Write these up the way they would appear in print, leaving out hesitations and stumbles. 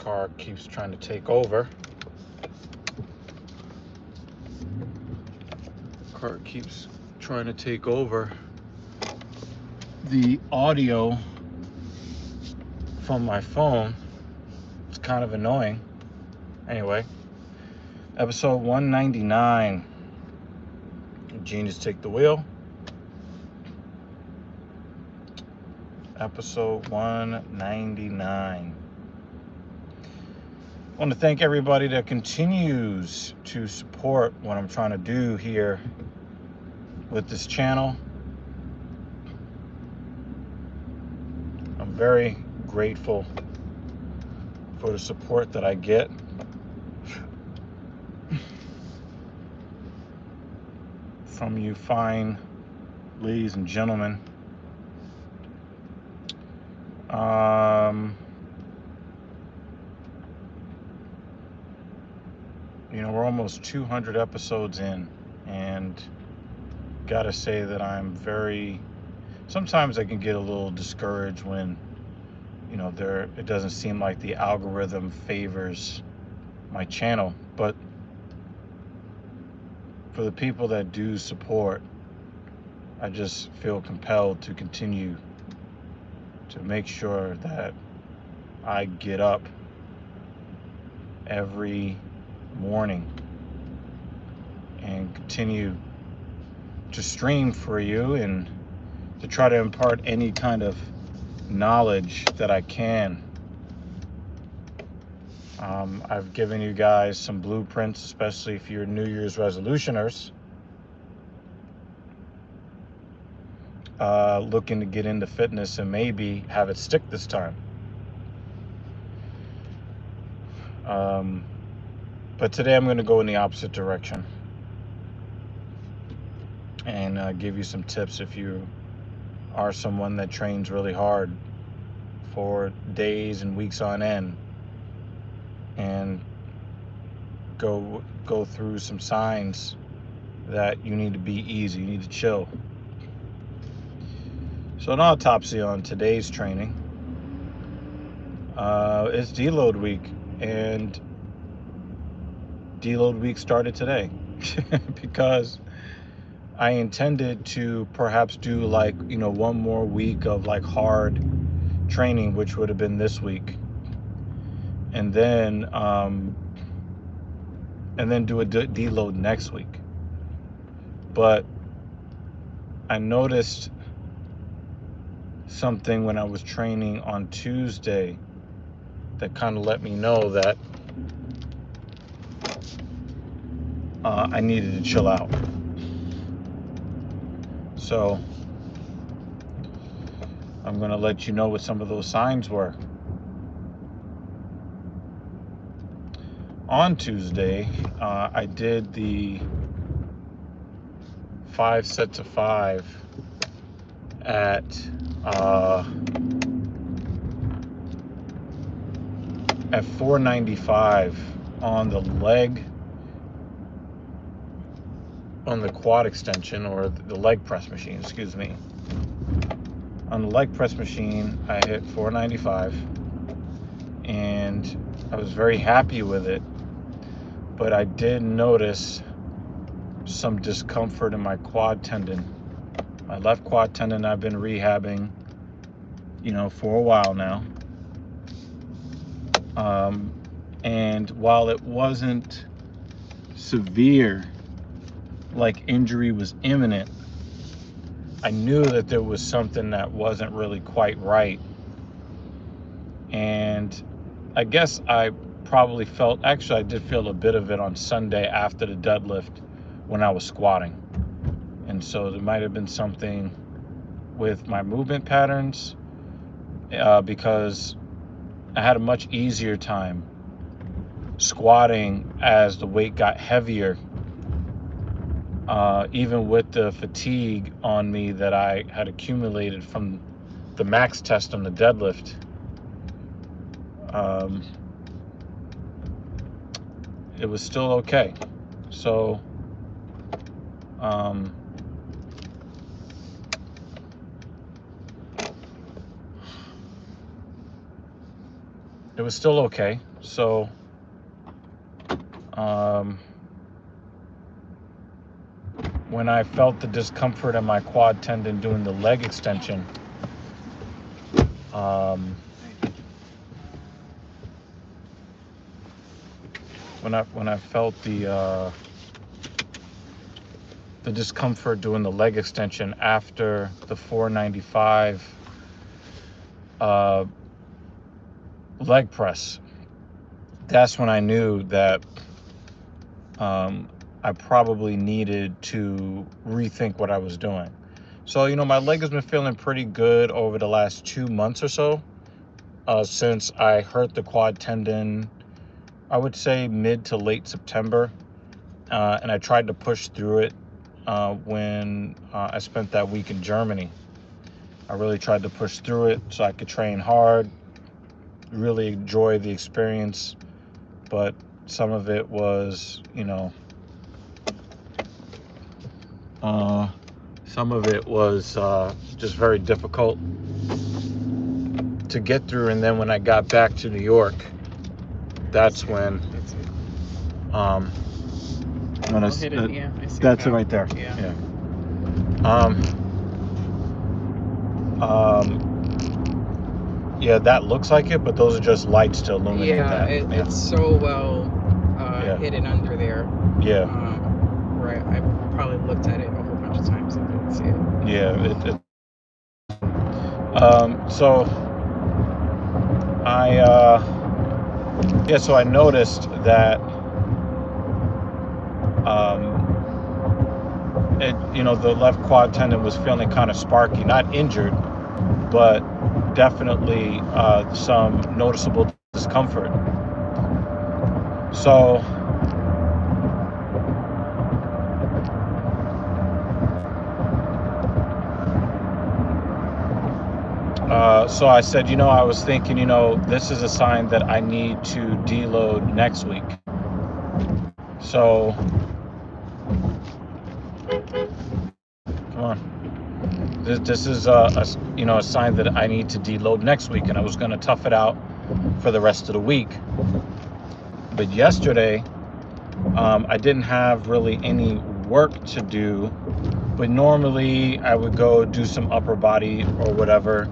car keeps trying to take over. Car keeps trying to take over the audio from my phone. It's kind of annoying. Anyway, episode 199. Genius Take the Wheel. Episode 199. I want to thank everybody that continues to support what I'm trying to do here with this channel. I'm very grateful for the support that I get. From you fine ladies and gentlemen. We're almost 200 episodes in, and gotta say that I'm sometimes I can get a little discouraged when, it doesn't seem like the algorithm favors my channel. But for the people that do support, I just feel compelled to continue to make sure that I get up every morning and continue to stream for you and to try to impart any kind of knowledge that I can. I've given you guys some blueprints, especially if you're New Year's resolutioners looking to get into fitness and maybe have it stick this time. But today I'm going to go in the opposite direction and give you some tips if you are someone that trains really hard for days and weeks on end and go through some signs that you need to be easy, you need to chill. So an autopsy on today's training. It's deload week, and deload week started today because I intended to perhaps do one more week of hard training, which would have been this week, and then do a deload next week. But I noticed something when I was training on Tuesday that kind of let me know that I needed to chill out. So I'm going to let you know what some of those signs were. On Tuesday, I did the 5 sets of 5 at 495 on the leg, on the quad extension, or the leg press machine, excuse me. On the leg press machine, I hit 495, and I was very happy with it, but I did notice some discomfort in my quad tendon. My left quad tendon I've been rehabbing, for a while now. And while it wasn't severe, like injury was imminent, I knew that there was something that wasn't really quite right. And I guess I probably I did feel a bit of it on Sunday after the deadlift when I was squatting. And so there might have been something with my movement patterns, because I had a much easier time squatting as the weight got heavier, even with the fatigue on me that I had accumulated from the max test on the deadlift. It was still okay. So it was still okay. So, when I felt the discomfort in my quad tendon doing the leg extension, when I felt the discomfort doing the leg extension after the 495 leg press, that's when I knew that I probably needed to rethink what I was doing. So, my leg has been feeling pretty good over the last 2 months or so, since I hurt the quad tendon, I would say mid to late September. And I tried to push through it when I spent that week in Germany. I really tried to push through it so I could train hard, really enjoy the experience. But some of it was, just very difficult to get through. And then when I got back to New York, that's when that's it right there. Yeah. Yeah, that looks like it, but those are just lights to illuminate that. It's so well hidden under there. Yeah. Right. I probably looked at it a whole bunch of times and didn't see it. Yeah. So I noticed that the left quad tendon was feeling kind of sparky, not injured, but definitely some noticeable discomfort. So I said, I was thinking, this is a sign that I need to deload next week. So, come on. This is a sign that I need to deload next week, and I was going to tough it out for the rest of the week. But yesterday, I didn't have really any work to do, but normally I would go do some upper body or whatever.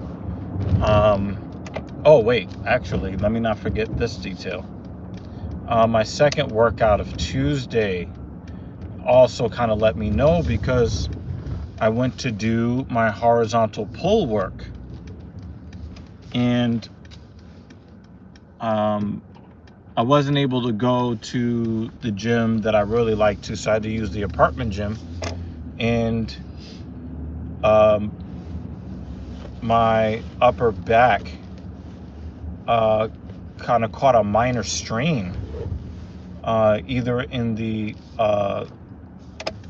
Oh wait, actually, let me not forget this detail. My second workout of Tuesday also kind of let me know, because I went to do my horizontal pull work, and I wasn't able to go to the gym that I really like to, so I had to use the apartment gym. And my upper back kind of caught a minor strain, either in the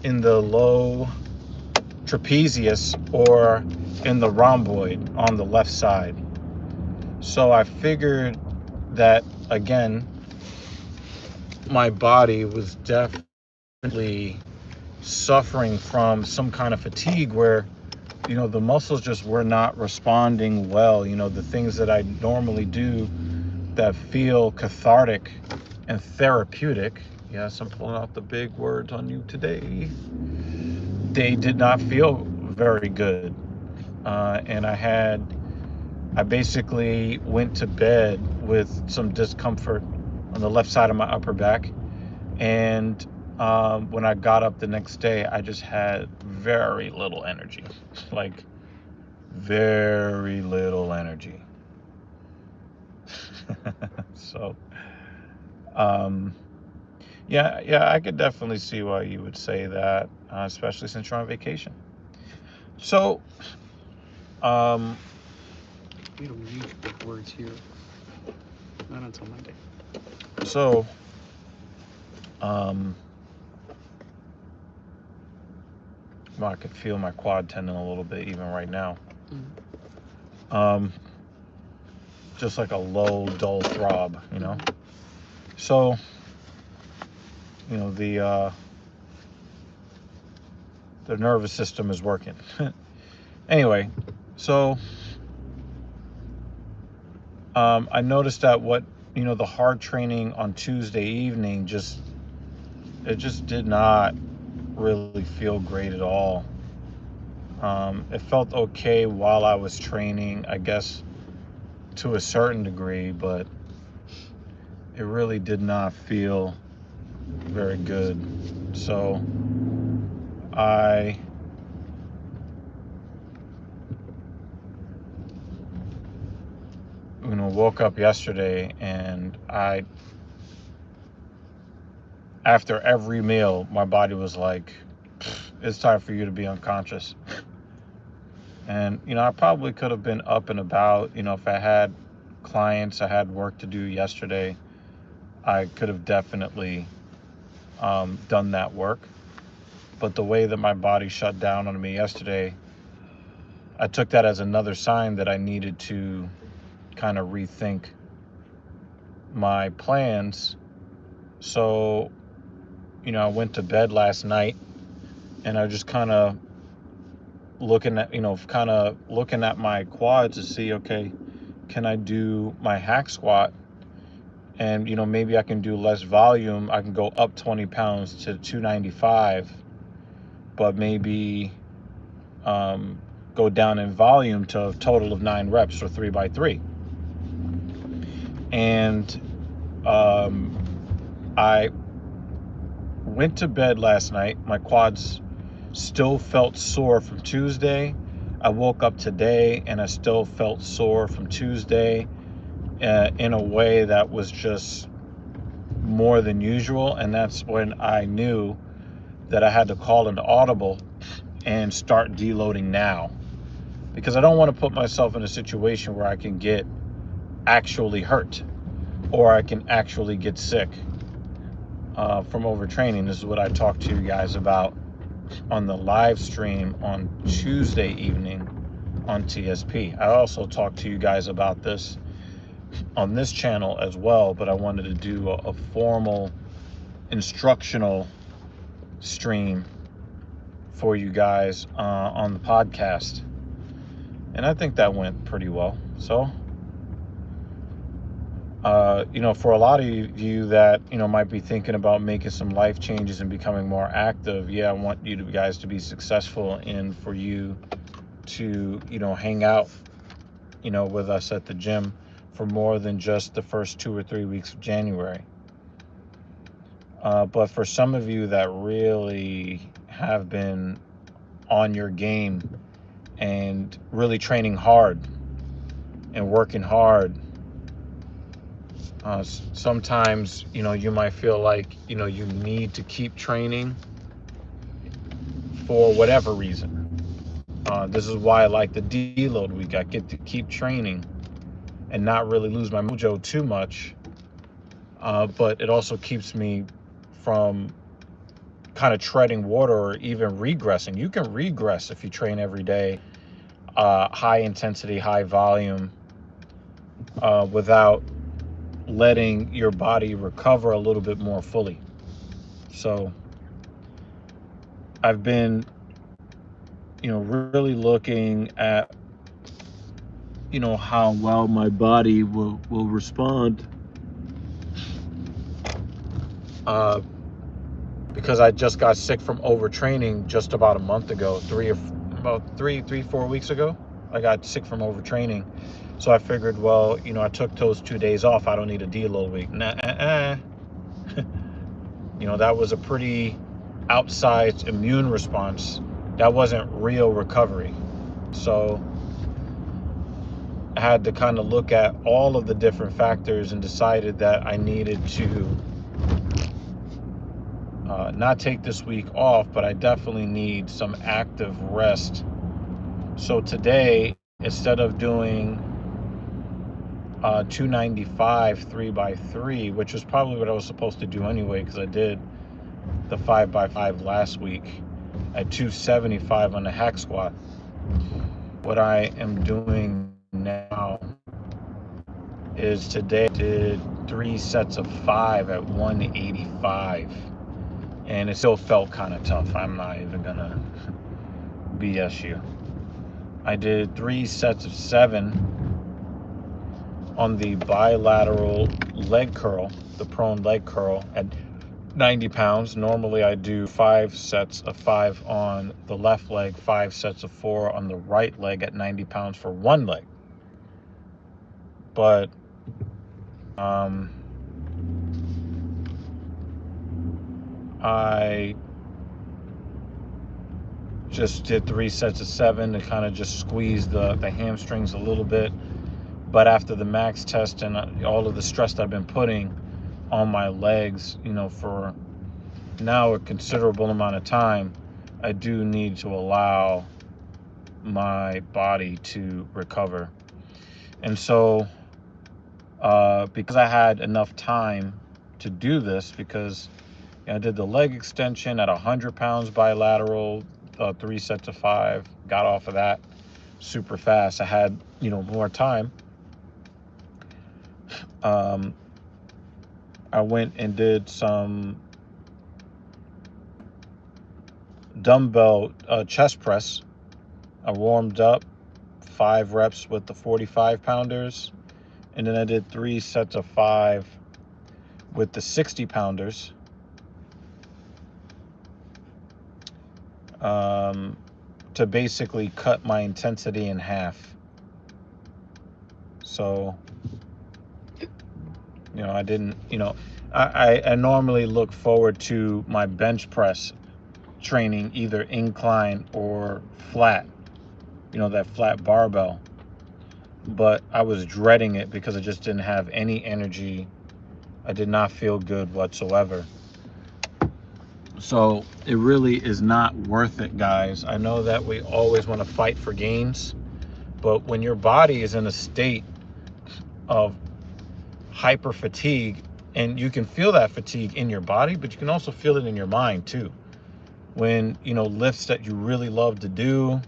low trapezius or in the rhomboid on the left side. So I figured that, again, my body was definitely suffering from some kind of fatigue where, the muscles just were not responding well. The things that I normally do that feel cathartic and therapeutic, yes, I'm pulling out the big words on you today, they did not feel very good. And I basically went to bed with some discomfort on the left side of my upper back. And when I got up the next day, I just had very little energy, like very little energy. So, yeah, I could definitely see why you would say that, especially since you're on vacation. So, we don't use big words here. Not until Monday. So, well, I could feel my quad tendon a little bit even right now. Just like a low, dull throb, So, the nervous system is working. Anyway, so I noticed that what the hard training on Tuesday evening it just did not really feel great at all. It felt okay while I was training, I guess, to a certain degree, but it really did not feel very good. So I woke up yesterday, and after every meal, my body was like, it's time for you to be unconscious. And I probably could have been up and about. If I had clients, I had work to do yesterday, I could have definitely done that work. But the way that my body shut down on me yesterday, I took that as another sign that I needed to kind of rethink my plans. So, I went to bed last night, and I was just kind of looking at my quads to see, okay, can I do my hack squat? And maybe I can do less volume. I can go up 20 pounds to 295, but maybe go down in volume to a total of 9 reps or 3x3. And I went to bed last night. My quads still felt sore from Tuesday. I woke up today and I still felt sore from Tuesday in a way that was just more than usual. And that's when I knew that I had to call an audible and start deloading now, because I don't want to put myself in a situation where I can get actually hurt or I can actually get sick from overtraining. This is what I talked to you guys about on the live stream on Tuesday evening on TSP. I also talked to you guys about this on this channel as well, but I wanted to do a formal instructional stream for you guys on the podcast, and I think that went pretty well. So for a lot of you that might be thinking about making some life changes and becoming more active, I want you guys to be successful, and for you to hang out with us at the gym for more than just the first 2 or 3 weeks of January. But for some of you that really have been on your game and really training hard and working hard, sometimes you might feel like you need to keep training for whatever reason. This is why I like the deload week. I get to keep training and not really lose my mojo too much, but it also keeps me from kind of treading water or even regressing. You can regress if you train every day, high intensity, high volume, without letting your body recover a little bit more fully. So I've been really looking at how well my body will respond, because I just got sick from overtraining just about a month ago. 4 weeks ago, I got sick from overtraining. So I figured, well, I took those 2 days off. I don't need a deload week. That was a pretty outsized immune response. That wasn't real recovery. So I had to kind of look at all of the different factors and decided that I needed to not take this week off, but I definitely need some active rest. So today, instead of doing 295 3x3, which was probably what I was supposed to do anyway, because I did the 5x5 last week at 275 on the hack squat, what I am doing now is today I did 3 sets of 5 at 185, and it still felt kind of tough. I'm not even gonna BS you. I did 3 sets of 7 on the bilateral leg curl, the prone leg curl at 90 pounds. Normally I do 5 sets of 5 on the left leg, 5 sets of 4 on the right leg at 90 pounds for one leg. But I just did 3 sets of 7 to kind of just squeeze the hamstrings a little bit. But after the max test and all of the stress that I've been putting on my legs, you know, for now a considerable amount of time, I do need to allow my body to recover. And so because I had enough time to do this, because I did the leg extension at 100 pounds bilateral, 3 sets of 5, got off of that super fast. I had, you know, more time. I went and did some dumbbell chest press. I warmed up 5 reps with the 45 pounders, and then I did 3 sets of 5 with the 60 pounders. To basically cut my intensity in half. So, you know, I didn't, you know, I normally look forward to my bench press training either incline or flat, you know, that flat barbell. But I was dreading it because I just didn't have any energy. I did not feel good whatsoever. So it really is not worth it, guys. I know that we always want to fight for gains, but when your body is in a state of hyper fatigue, and you can feel that fatigue in your body, but you can also feel it in your mind too. When, you know, lifts that you really love to do,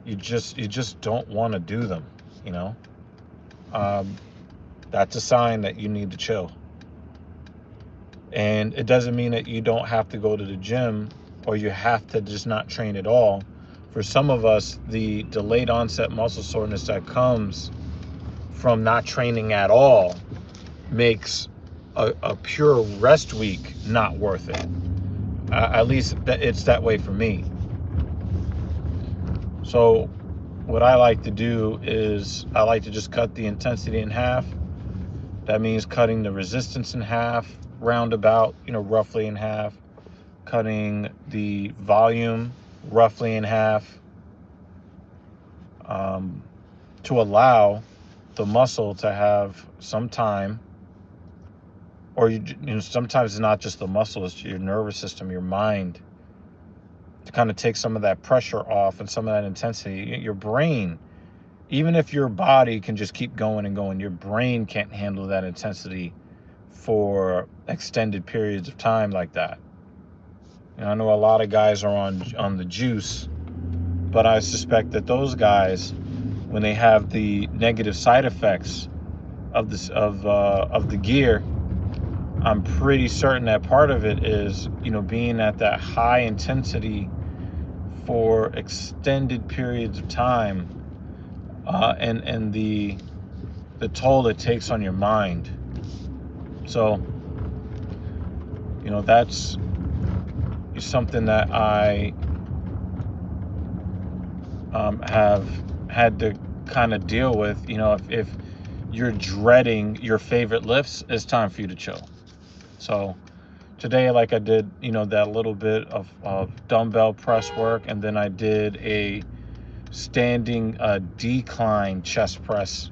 you just don't want to do them, you know. That's a sign that you need to chill. And it doesn't mean that you don't have to go to the gym or you have to just not train at all. For some of us, the delayed onset muscle soreness that comes from not training at all makes a pure rest week not worth it. At least it's that way for me. So what I like to do is I like to just cut the intensity in half. That means cutting the resistance in half, roundabout, you know, roughly in half, cutting the volume roughly in half, to allow the muscle to have some time, or you know, sometimes it's not just the muscle, it's your nervous system, your mind, to kind of take some of that pressure off and some of that intensity. Your brain, even if your body can just keep going and going, your brain can't handle that intensity for extended periods of time like that. And I know a lot of guys are on the juice, but I suspect that those guys, when they have the negative side effects of this of the gear, I'm pretty certain that part of it is, you know, being at that high intensity for extended periods of time, and the toll it takes on your mind. So, you know, that's something that I have had to kind of deal with. You know, if you're dreading your favorite lifts, it's time for you to chill. So today, like I did, you know, that little bit of dumbbell press work, and then I did a standing decline chest press.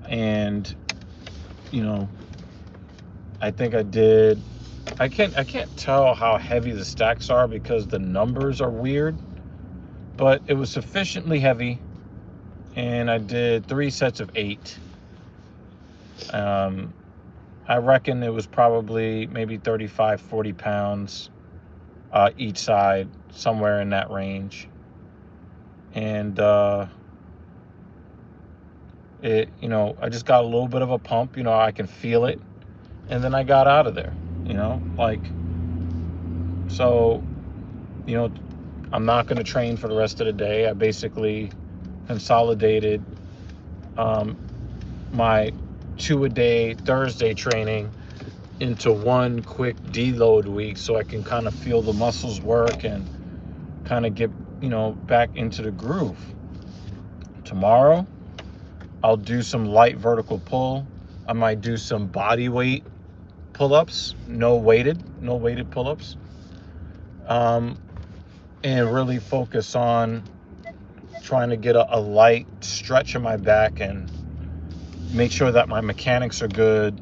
And, you know, I think I can't tell how heavy the stacks are because the numbers are weird, but it was sufficiently heavy, and I did 3 sets of 8. I reckon it was probably maybe 35, 40 pounds each side, somewhere in that range. And it, you know, I just got a little bit of a pump, you know, I can feel it. And then I got out of there, you know, like, so, you know, I'm not going to train for the rest of the day. I basically consolidated my 2-a-day Thursday training into one quick deload week so I can kind of feel the muscles work and kind of get, back into the groove. Tomorrow, I'll do some light vertical pull. I might do some body weight pull-ups, no weighted pull-ups, and really focus on trying to get a light stretch in my back and make sure that my mechanics are good,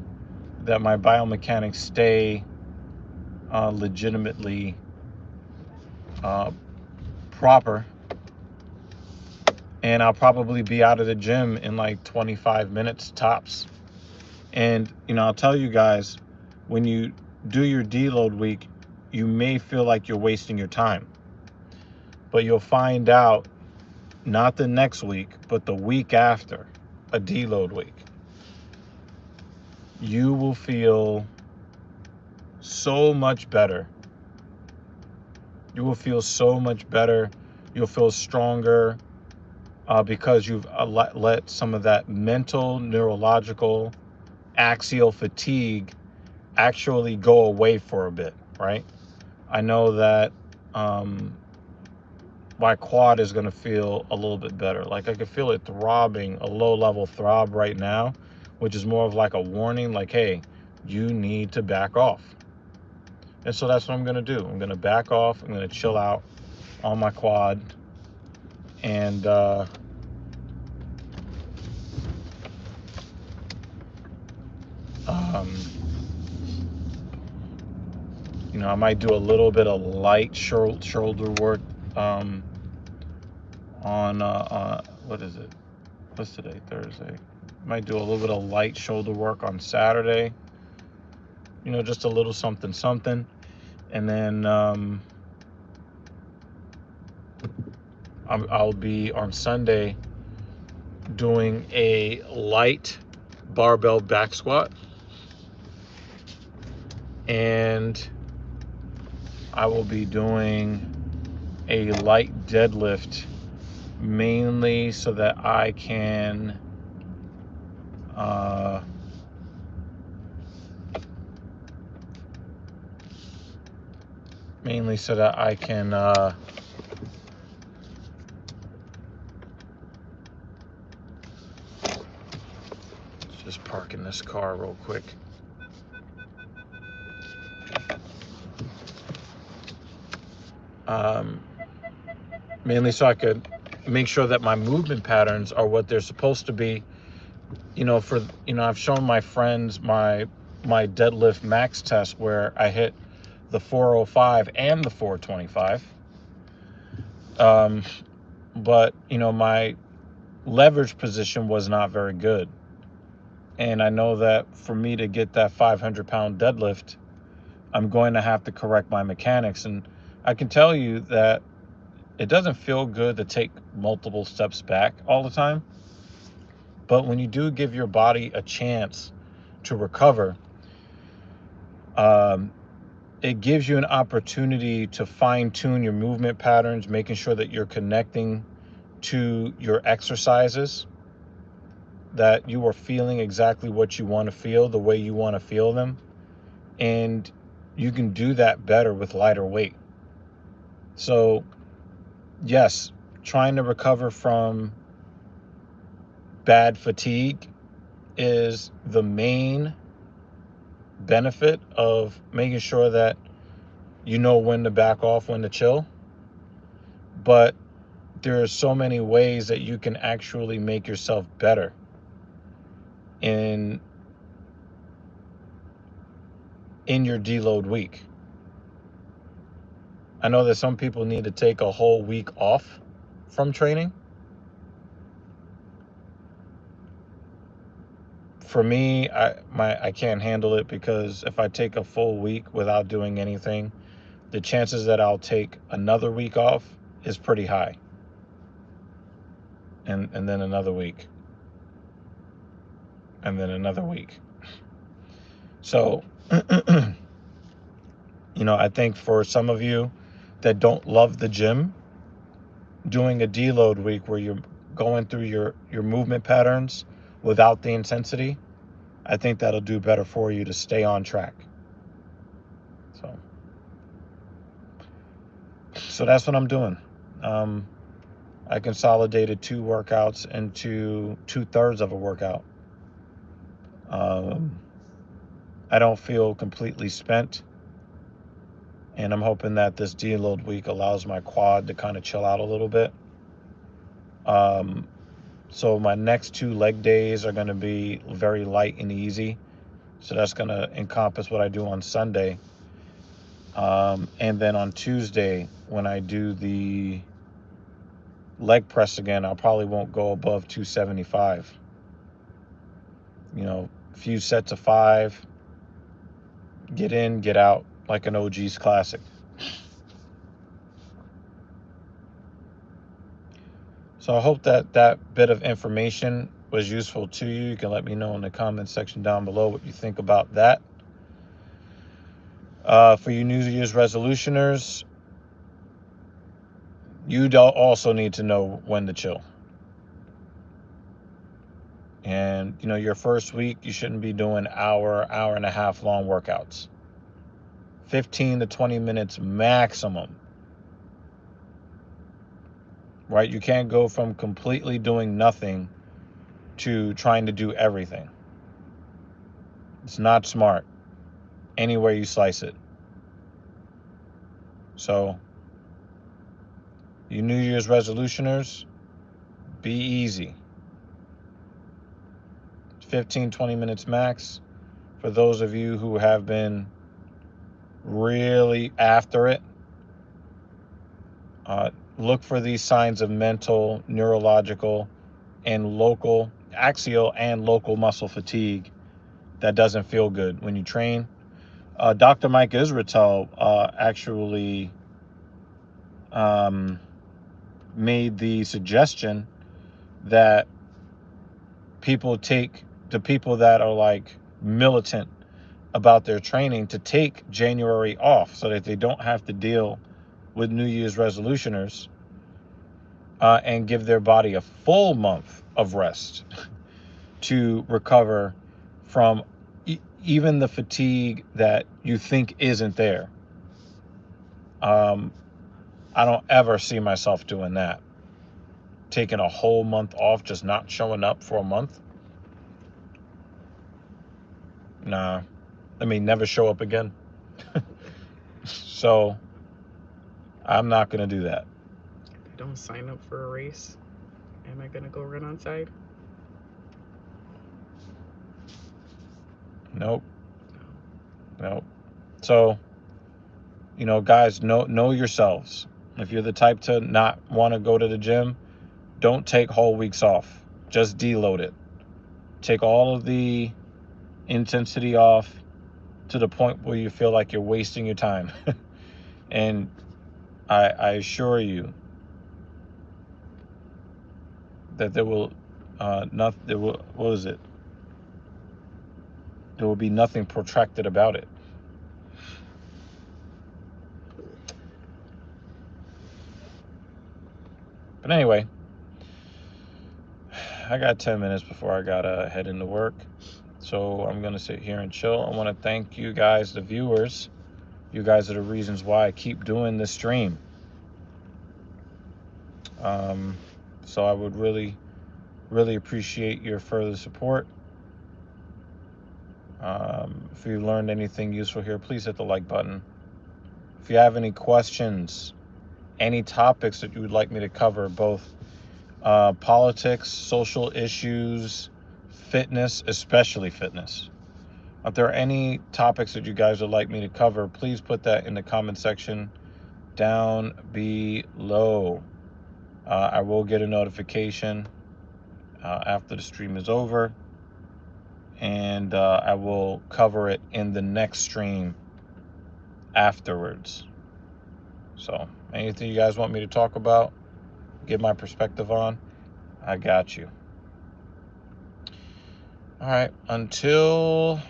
that my biomechanics stay legitimately proper. And I'll probably be out of the gym in like 25 minutes tops. And, I'll tell you guys, when you do your deload week, you may feel like you're wasting your time. But you'll find out, not the next week, but the week after a deload week, you will feel so much better. You will feel so much better. You'll feel stronger because you've let some of that mental, neurological, axial fatigue actually go away for a bit, right? I know that my quad is going to feel a little bit better. Like I can feel it throbbing, a low-level throb right now, which is more of like a warning, like, hey, you need to back off. And so that's what I'm going to do. I'm going to back off. I'm going to chill out on my quad. And I might do a little bit of light shoulder work on what is it? What's today? Thursday. Might do a little bit of light shoulder work on Saturday. Just a little something. And then I'll be on Sunday doing a light barbell back squat. And I will be doing a light deadlift, mainly so that I can just park in this car real quick. Mainly so I could make sure that my movement patterns are what they're supposed to be. I've shown my friends my deadlift max test where I hit the 405 and the 425. But my leverage position was not very good. And I know that for me to get that 500-pound deadlift, I'm going to have to correct my mechanics. And I can tell you that it doesn't feel good to take multiple steps back all the time. But when you do give your body a chance to recover, it gives you an opportunity to fine-tune your movement patterns, making sure that you're connecting to your exercises, that you are feeling exactly what you want to feel, the way you want to feel them. And you can do that better with lighter weight. So, yes, trying to recover from bad fatigue is the main benefit of making sure that you know when to back off, when to chill. But there are so many ways that you can actually make yourself better in your deload week. I know that some people need to take a whole week off from training. For me, I can't handle it, because if I take a full week without doing anything, the chances that I'll take another week off is pretty high. And then another week. And then another week. So, I think for some of you that don't love the gym, doing a deload week where you're going through your movement patterns without the intensity, I think that'll do better for you to stay on track. So that's what I'm doing. I consolidated 2 workouts into 2/3 of a workout. I don't feel completely spent, and I'm hoping that this deload week allows my quad to kind of chill out a little bit. So my next 2 leg days are going to be very light and easy. So that's going to encompass what I do on Sunday. And then on Tuesday, when I do the leg press again, I probably won't go above 275. A few sets of 5, get in, get out, like an OG's classic. So I hope that bit of information was useful to you. You can let me know in the comment section down below what you think about that. For you New Year's resolutioners, you also need to know when to chill. And, your first week, you shouldn't be doing hour and a half long workouts. 15 to 20 minutes maximum. Right? You can't go from completely doing nothing to trying to do everything. It's not smart, any way you slice it. So, you New Year's resolutioners, be easy. 15, 20 minutes max. For those of you who have been really after it, look for these signs of mental, neurological, and axial and local muscle fatigue that doesn't feel good when you train. Dr. Mike Israetel actually made the suggestion that the people that are like militant about their training to take January off so that they don't have to deal with New Year's resolutioners, and give their body a full month of rest to recover from even the fatigue that you think isn't there. I don't ever see myself doing that. Taking a whole month off, just not showing up for a month. Nah. Never show up again. So, I'm not going to do that. If I don't sign up for a race, am I going to go run on side? Nope. So, guys, know yourselves. If you're the type to not want to go to the gym, don't take whole weeks off. Just deload it. Take all of the intensity off to the point where you feel like you're wasting your time. And I assure you that there will be nothing protracted about it. But anyway, I got 10 minutes before I gotta head into work. So I'm gonna sit here and chill. I want to thank you guys, the viewers. You guys are the reasons why I keep doing this stream. So I would really, really appreciate your further support. If you learned anything useful here, please hit the like button. If you have any questions, any topics that you would like me to cover, both politics, social issues, fitness, especially fitness. If there are any topics that you guys would like me to cover, please put that in the comment section down below. I will get a notification after the stream is over, and I will cover it in the next stream afterwards. So anything you guys want me to talk about, give my perspective on, I got you. All right, until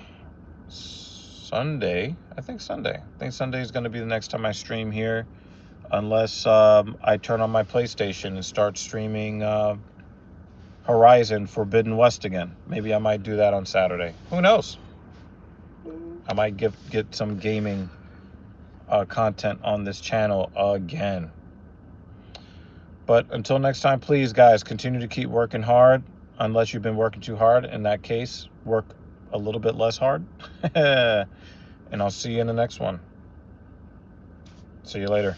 Sunday. I think Sunday is going to be the next time I stream here, unless I turn on my PlayStation and start streaming Horizon Forbidden West again. Maybe I might do that on Saturday. Who knows? I might get some gaming content on this channel again. But until next time, please, guys, continue to keep working hard. Unless you've been working too hard. In that case, work a little bit less hard. And I'll see you in the next one. See you later.